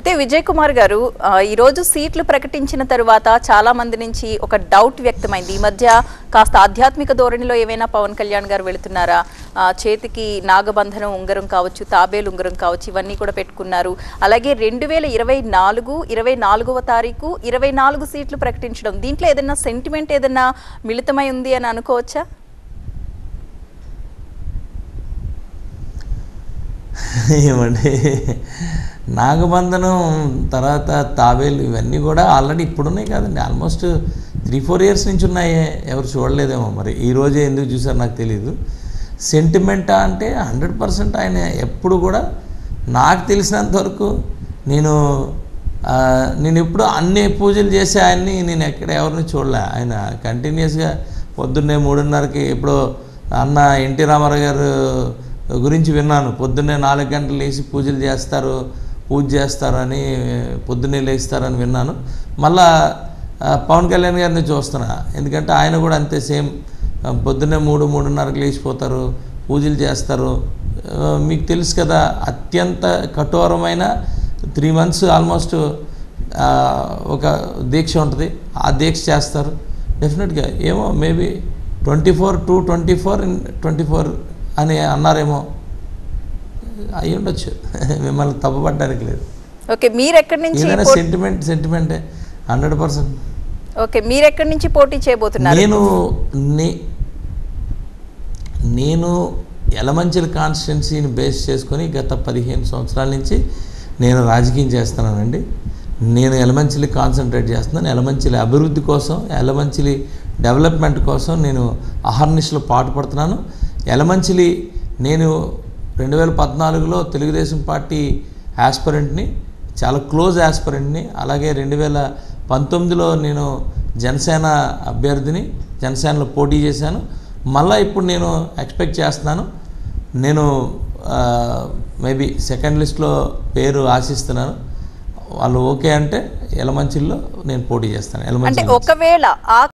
అయితే విజయ్ కుమార్ గారు ఈ రోజు సీట్లు ప్రకటించిన తరువాత చాలా మంది నుంచి ఒక డౌట్ వ్యక్తమైంది. ఈ మధ్య కాస్త ఆధ్యాత్మిక ధోరణిలో ఏమైనా పవన్ కళ్యాణ్ గారు వెళుతున్నారా, చేతికి నాగబంధనం ఉంగరం కావచ్చు, తాబేలు ఉంగరం కావచ్చు, ఇవన్నీ కూడా పెట్టుకున్నారు. అలాగే 2024 24వ తారీఖు 24 సీట్లు ప్రకటించడం, దీంట్లో ఏదైనా సెంటిమెంట్ ఏదైనా మిళితమై ఉంది అని అనుకోవచ్చా? ఏమండి, నాగబంధనం తర్వాత తాబేలు ఇవన్నీ కూడా ఆల్రెడీ ఇప్పుడున్నాయి కాదండి, ఆల్మోస్ట్ 3-4 ఇయర్స్ నుంచి ఉన్నాయి. ఎవరు చూడలేదేమో, మరి ఈరోజే ఎందుకు చూసారు నాకు తెలీదు. సెంటిమెంటా అంటే 100% ఆయన ఎప్పుడు కూడా నాకు తెలిసినంతవరకు నేను ఎప్పుడు అన్ని పూజలు చేసే ఆయన్ని నేను ఎక్కడ ఎవరిని చూడలే. ఆయన కంటిన్యూస్గా పొద్దున్నే 3:30కి ఎప్పుడో అన్న ఎన్టీ రామారావు గారు గురించి విన్నాను. పొద్దున్నే 4 గంటలు లేచి పూజ చేస్తారు అని పొద్దున్నే లేస్తారని విన్నాను. మళ్ళా పవన్ కళ్యాణ్ గారిని చూస్తున్నా, ఎందుకంటే ఆయన కూడా అంతే సేమ్ పొద్దున్నే 3-3:30కి లేచిపోతారు, పూజలు చేస్తారు. మీకు తెలుసు కదా, అత్యంత కఠోరమైన 3 months ఆల్మోస్ట్ ఒక దీక్ష ఉంటుంది, ఆ దీక్ష చేస్తారు. డెఫినెట్గా ఏమో మేబీ 24 అని అన్నారేమో, అయ్యి ఉండొచ్చు, మిమ్మల్ని తప్పుపడడానికి లేదు. ఓకే, మీరు ఎక్కడి నుంచి ఏదైనా సెంటిమెంటే 100%. ఓకే, మీరు ఎక్కడి నుంచి పోటీ చేయబోతున్నారు? నేను యలమంచిలి కాన్స్టిట్యున్సీని బేస్ చేసుకొని గత 15 సంవత్సరాల నుంచి నేను రాజకీయం చేస్తున్నానండి. నేను యలమంచిలి కాన్సన్ట్రేట్ చేస్తున్నాను. యలమంచిలి అభివృద్ధి కోసం, యలమంచిలి డెవలప్మెంట్ కోసం నేను అహర్నిశలు పాటుపడుతున్నాను. యలమంచిలి నేను 2014లో తెలుగుదేశం పార్టీ యాస్పిరెంట్ని, చాలా క్లోజ్ యాస్పిరెంట్ని. అలాగే 2019లో నేను జనసేన అభ్యర్థిని, జనసేనలో పోటీ చేశాను. మళ్ళీ ఇప్పుడు నేను ఎక్స్పెక్ట్ చేస్తున్నాను, నేను మేబీ సెకండ్ లిస్ట్లో పేరు ఆశిస్తున్నాను. వాళ్ళు ఓకే అంటే యలమంచిల్లో నేను పోటీ చేస్తాను. అంటే ఒకవేళ